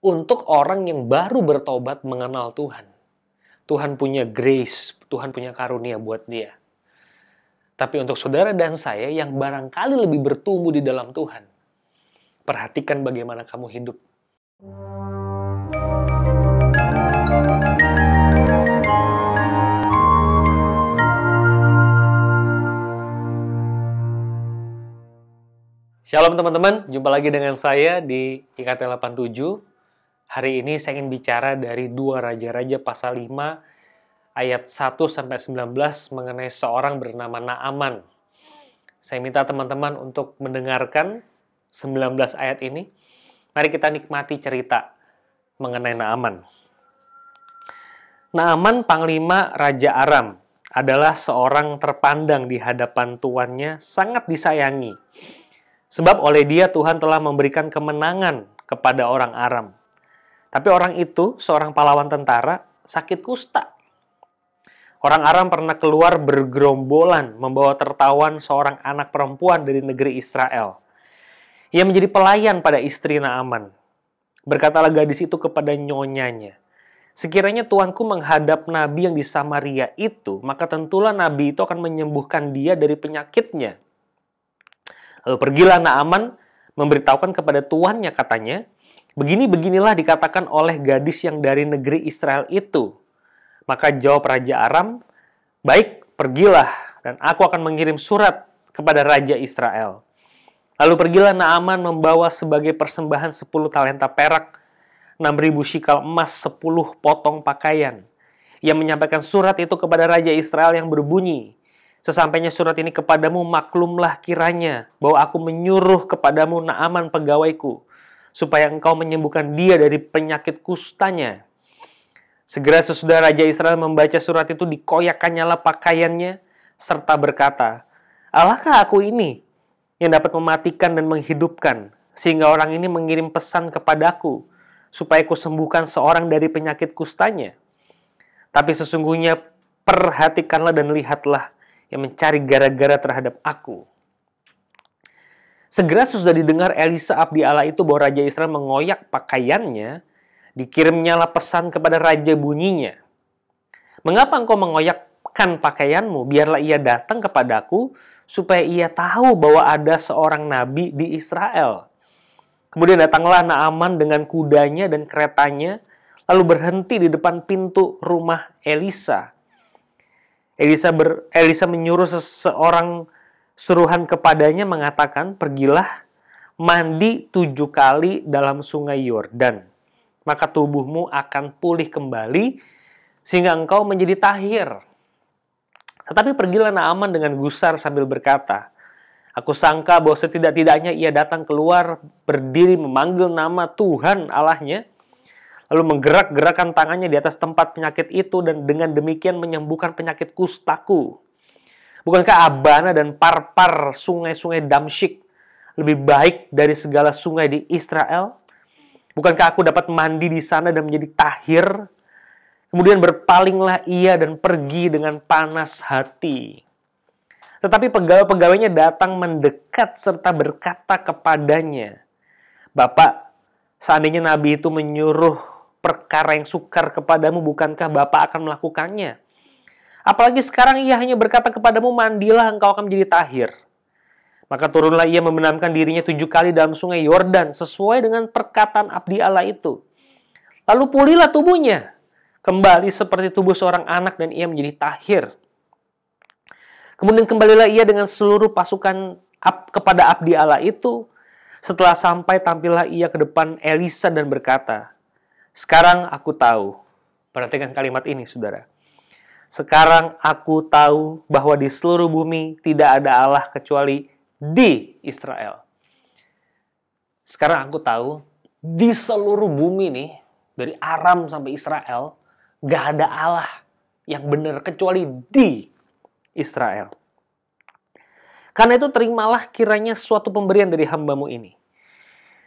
Untuk orang yang baru bertobat mengenal Tuhan. Tuhan punya grace, Tuhan punya karunia buat dia. Tapi untuk saudara dan saya yang barangkali lebih bertumbuh di dalam Tuhan, perhatikan bagaimana kamu hidup. Shalom teman-teman, jumpa lagi dengan saya di IKT 87. Hari ini saya ingin bicara dari 2 Raja-Raja pasal 5 ayat 1-19 mengenai seorang bernama Naaman. Saya minta teman-teman untuk mendengarkan 19 ayat ini. Mari kita nikmati cerita mengenai Naaman. Naaman, panglima Raja Aram, adalah seorang terpandang di hadapan tuannya, sangat disayangi. Sebab oleh dia Tuhan telah memberikan kemenangan kepada orang Aram. Tapi orang itu, seorang pahlawan tentara, sakit kusta. Orang Aram pernah keluar bergerombolan membawa tertawan seorang anak perempuan dari negeri Israel. Ia menjadi pelayan pada istri Naaman. Berkatalah gadis itu kepada nyonyanya, "Sekiranya tuanku menghadap nabi yang di Samaria itu, maka tentulah nabi itu akan menyembuhkan dia dari penyakitnya." Lalu pergilah Naaman memberitahukan kepada tuannya, katanya, "Begini-beginilah dikatakan oleh gadis yang dari negeri Israel itu." Maka jawab Raja Aram, "Baik, pergilah, dan aku akan mengirim surat kepada Raja Israel." Lalu pergilah Naaman membawa sebagai persembahan 10 talenta perak, 6.000 shikal emas, 10 potong pakaian. Ia menyampaikan surat itu kepada Raja Israel yang berbunyi, "Sesampainya surat ini kepadamu, maklumlah kiranya bahwa aku menyuruh kepadamu Naaman pegawaiku, supaya engkau menyembuhkan dia dari penyakit kustanya." Segera sesudah Raja Israel membaca surat itu, dikoyakkannyalah pakaiannya, serta berkata, "Allahkah aku ini yang dapat mematikan dan menghidupkan, sehingga orang ini mengirim pesan kepadaku, supaya aku sembuhkan seorang dari penyakit kustanya? Tapi sesungguhnya perhatikanlah dan lihatlah, yang mencari gara-gara terhadap aku." Segera sesudah didengar Elisa abdi Allah itu bahwa Raja Israel mengoyak pakaiannya, dikirimnyalah pesan kepada raja bunyinya, "Mengapa engkau mengoyakkan pakaianmu? Biarlah ia datang kepadaku, supaya ia tahu bahwa ada seorang nabi di Israel." Kemudian datanglah Naaman dengan kudanya dan keretanya, lalu berhenti di depan pintu rumah Elisa. Elisa menyuruh seseorang suruhan kepadanya, mengatakan, "Pergilah, mandi 7 kali dalam sungai Yordan, maka tubuhmu akan pulih kembali, sehingga engkau menjadi tahir." Tetapi pergilah Naaman dengan gusar sambil berkata, "Aku sangka bahwa setidak-tidaknya ia datang keluar, berdiri memanggil nama Tuhan Allahnya, lalu menggerak-gerakkan tangannya di atas tempat penyakit itu, dan dengan demikian menyembuhkan penyakit kustaku. Bukankah Abana dan Parpar, sungai-sungai Damsyik, lebih baik dari segala sungai di Israel? Bukankah aku dapat mandi di sana dan menjadi tahir?" Kemudian berpalinglah ia dan pergi dengan panas hati. Tetapi pegawai-pegawainya datang mendekat serta berkata kepadanya, "Bapak, seandainya nabi itu menyuruh perkara yang sukar kepadamu, bukankah Bapak akan melakukannya? Apalagi sekarang ia hanya berkata kepadamu, 'Mandilah, engkau akan menjadi tahir.'" Maka turunlah ia membenamkan dirinya 7 kali dalam sungai Yordan, sesuai dengan perkataan abdi Allah itu. Lalu pulihlah tubuhnya, kembali seperti tubuh seorang anak, dan ia menjadi tahir. Kemudian kembalilah ia dengan seluruh pasukan kepada abdi Allah itu. Setelah sampai, tampillah ia ke depan Elisa dan berkata, "Sekarang aku tahu." Perhatikan kalimat ini, saudara. "Sekarang aku tahu bahwa di seluruh bumi tidak ada Allah kecuali di Israel." Sekarang aku tahu, di seluruh bumi nih, dari Aram sampai Israel, gak ada Allah yang benar kecuali di Israel. Karena itu terimalah kiranya suatu pemberian dari hambamu ini.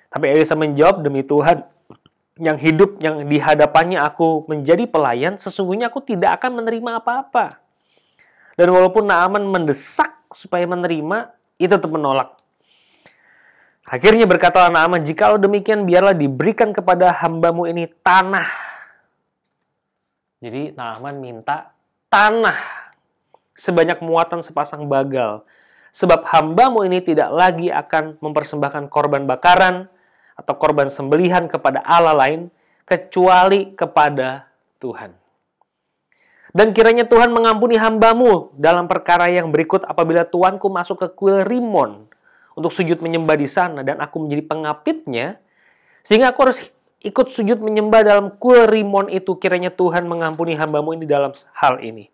Tapi Elisa menjawab, "Demi Tuhan yang hidup, yang di hadapannya aku menjadi pelayan, sesungguhnya aku tidak akan menerima apa-apa." Dan walaupun Naaman mendesak supaya menerima, ia tetap menolak. Akhirnya berkatalah Naaman, "Jikalau demikian, biarlah diberikan kepada hambamu ini tanah." Jadi Naaman minta tanah sebanyak muatan sepasang bagal. Sebab hambamu ini tidak lagi akan mempersembahkan korban bakaran atau korban sembelihan kepada Allah lain, kecuali kepada Tuhan. Dan kiranya Tuhan mengampuni hambamu dalam perkara yang berikut apabila tuanku masuk ke kuil Rimon untuk sujud menyembah di sana dan aku menjadi pengapitnya, sehingga aku harus ikut sujud menyembah dalam kuil Rimon itu. Kiranya Tuhan mengampuni hambamu ini dalam hal ini.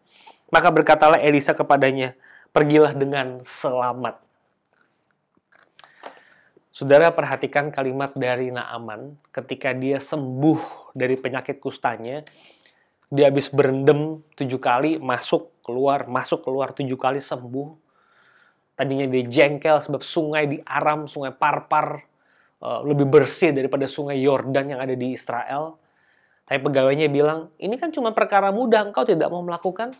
Maka berkatalah Elisa kepadanya, "Pergilah dengan selamat." Saudara, perhatikan kalimat dari Naaman ketika dia sembuh dari penyakit kustanya. Dia habis berendam 7 kali, masuk keluar 7 kali sembuh. Tadinya dia jengkel sebab sungai di Aram, sungai Parpar, lebih bersih daripada sungai Yordan yang ada di Israel. Tapi pegawainya bilang, "Ini kan cuma perkara mudah, engkau tidak mau melakukan?"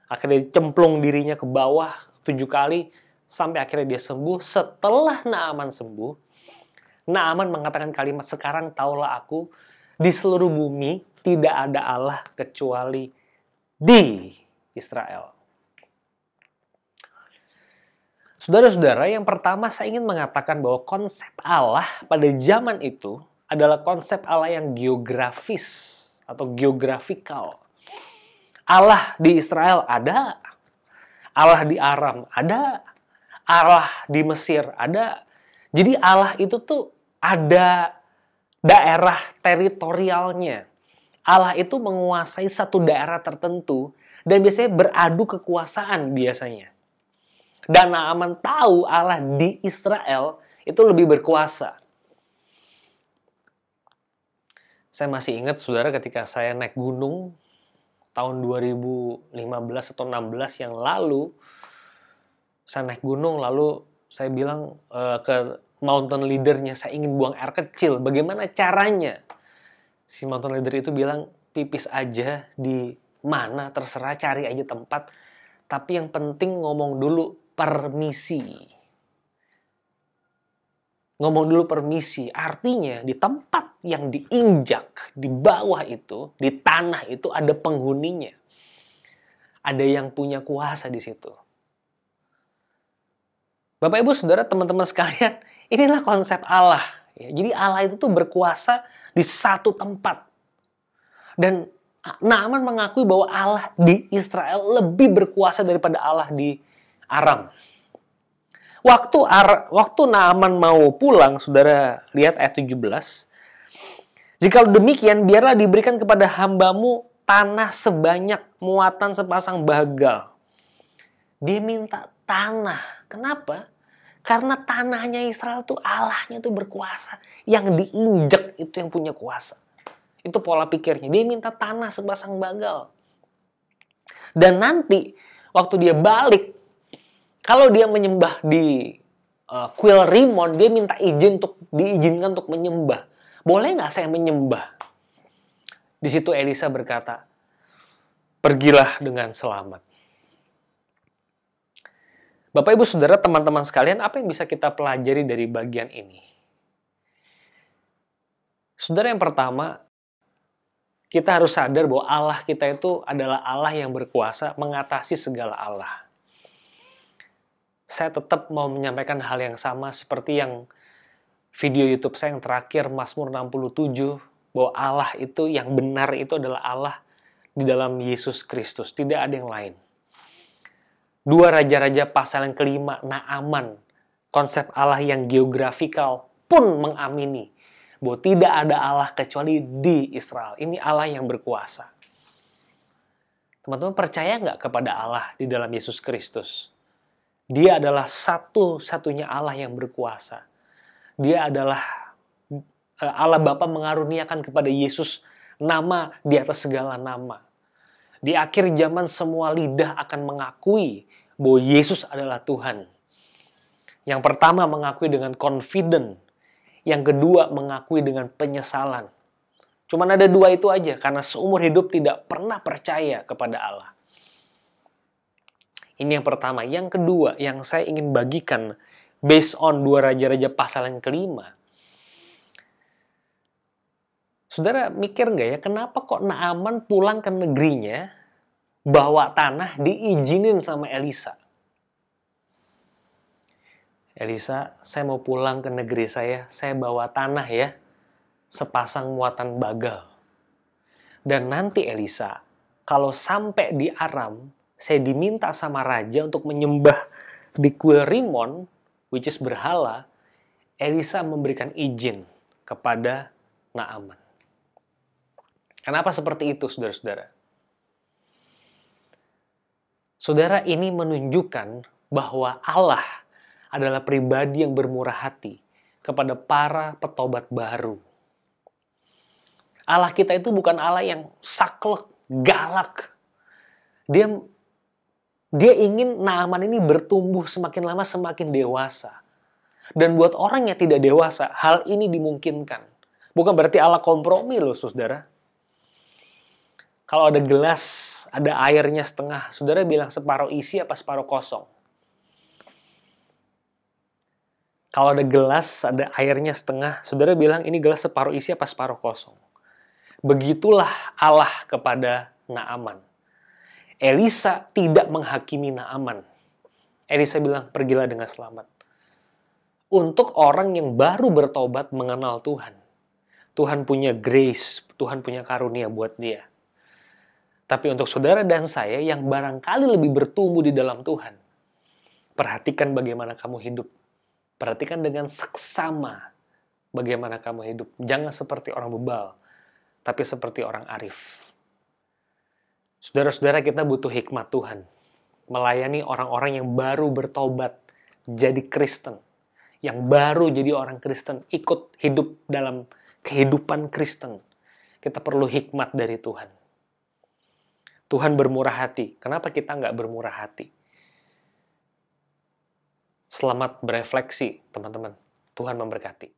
Akhirnya cemplung dirinya ke bawah 7 kali, sampai akhirnya dia sembuh. Setelah Naaman sembuh, Naaman mengatakan kalimat, "Sekarang taulah aku, di seluruh bumi tidak ada Allah kecuali di Israel." Saudara-saudara, yang pertama saya ingin mengatakan bahwa konsep Allah pada zaman itu adalah konsep Allah yang geografis atau geografikal. Allah di Israel ada, Allah di Aram ada, Allah di Mesir ada. Jadi Allah itu tuh ada daerah teritorialnya. Allah itu menguasai satu daerah tertentu dan biasanya beradu kekuasaan biasanya. Dan Naaman tahu Allah di Israel itu lebih berkuasa. Saya masih ingat, saudara, ketika saya naik gunung tahun 2015 atau 16 yang lalu, saya naik gunung, lalu saya bilang ke mountain leadernya, saya ingin buang air kecil. Bagaimana caranya? Si mountain leader itu bilang, "Pipis aja di mana, terserah, cari aja tempat. Tapi yang penting ngomong dulu permisi." Ngomong dulu permisi, artinya di tempat yang diinjak, di bawah itu, di tanah itu ada penghuninya. Ada yang punya kuasa di situ. Bapak, Ibu, Saudara, teman-teman sekalian, inilah konsep Allah. Jadi Allah itu tuh berkuasa di satu tempat. Dan Naaman mengakui bahwa Allah di Israel lebih berkuasa daripada Allah di Aram. Waktu Naaman mau pulang, saudara, lihat ayat 17. "Jikalau demikian, biarlah diberikan kepada hambamu tanah sebanyak muatan sepasang bagal." Dia minta tanah. Kenapa? Karena tanahnya Israel tuh Allahnya tuh berkuasa. Yang diinjek itu yang punya kuasa. Itu pola pikirnya. Dia minta tanah sepasang bagal. Dan nanti waktu dia balik, kalau dia menyembah di kuil Rimon, dia minta diizinkan untuk menyembah. "Boleh nggak saya menyembah?" Di situ Elisa berkata, "Pergilah dengan selamat." Bapak, Ibu, Saudara, teman-teman sekalian, apa yang bisa kita pelajari dari bagian ini? Saudara, yang pertama, kita harus sadar bahwa Allah kita itu adalah Allah yang berkuasa mengatasi segala Allah. Saya tetap mau menyampaikan hal yang sama seperti yang video YouTube saya yang terakhir, Mazmur 67, bahwa Allah itu yang benar itu adalah Allah di dalam Yesus Kristus, tidak ada yang lain. 2 Raja-Raja pasal yang kelima, Naaman, konsep Allah yang geografikal pun mengamini bahwa tidak ada Allah kecuali di Israel. Ini Allah yang berkuasa. Teman-teman percaya nggak kepada Allah di dalam Yesus Kristus? Dia adalah satu-satunya Allah yang berkuasa. Dia adalah Allah Bapa mengaruniakan kepada Yesus nama di atas segala nama. Di akhir zaman semua lidah akan mengakui bahwa Yesus adalah Tuhan. Yang pertama mengakui dengan confident. Yang kedua mengakui dengan penyesalan. Cuman ada 2 itu aja, karena seumur hidup tidak pernah percaya kepada Allah. Ini yang pertama. Yang kedua, yang saya ingin bagikan based on 2 Raja-Raja pasal yang kelima. Saudara mikir nggak ya, kenapa kok Naaman pulang ke negerinya, bawa tanah, diizinin sama Elisa? Elisa, saya mau pulang ke negeri saya bawa tanah ya, sepasang muatan bagal. Dan nanti Elisa, kalau sampai di Aram, saya diminta sama raja untuk menyembah di kuil Rimon, which is berhala. Elisa memberikan izin kepada Naaman. Kenapa seperti itu, saudara-saudara? Saudara, ini menunjukkan bahwa Allah adalah pribadi yang bermurah hati kepada para petobat baru. Allah kita itu bukan Allah yang saklek, galak. Dia ingin Naaman ini bertumbuh semakin lama semakin dewasa. Dan buat orang yang tidak dewasa, hal ini dimungkinkan. Bukan berarti Allah kompromi loh, saudara. Kalau ada gelas, ada airnya setengah, saudara bilang separuh isi apa separuh kosong? Kalau ada gelas, ada airnya setengah, saudara bilang ini gelas separuh isi apa separuh kosong? Begitulah Allah kepada Naaman. Elisa tidak menghakimi Naaman. Elisa bilang, pergilah dengan selamat. Untuk orang yang baru bertobat mengenal Tuhan. Tuhan punya grace, Tuhan punya karunia buat dia. Tapi untuk saudara dan saya yang barangkali lebih bertumbuh di dalam Tuhan, perhatikan bagaimana kamu hidup. Perhatikan dengan seksama bagaimana kamu hidup. Jangan seperti orang bebal, tapi seperti orang arif. Saudara-saudara, kita butuh hikmat Tuhan. Melayani orang-orang yang baru bertobat, jadi Kristen. Yang baru jadi orang Kristen, ikut hidup dalam kehidupan Kristen. Kita perlu hikmat dari Tuhan. Tuhan bermurah hati. Kenapa kita nggak bermurah hati? Selamat berefleksi, teman-teman. Tuhan memberkati.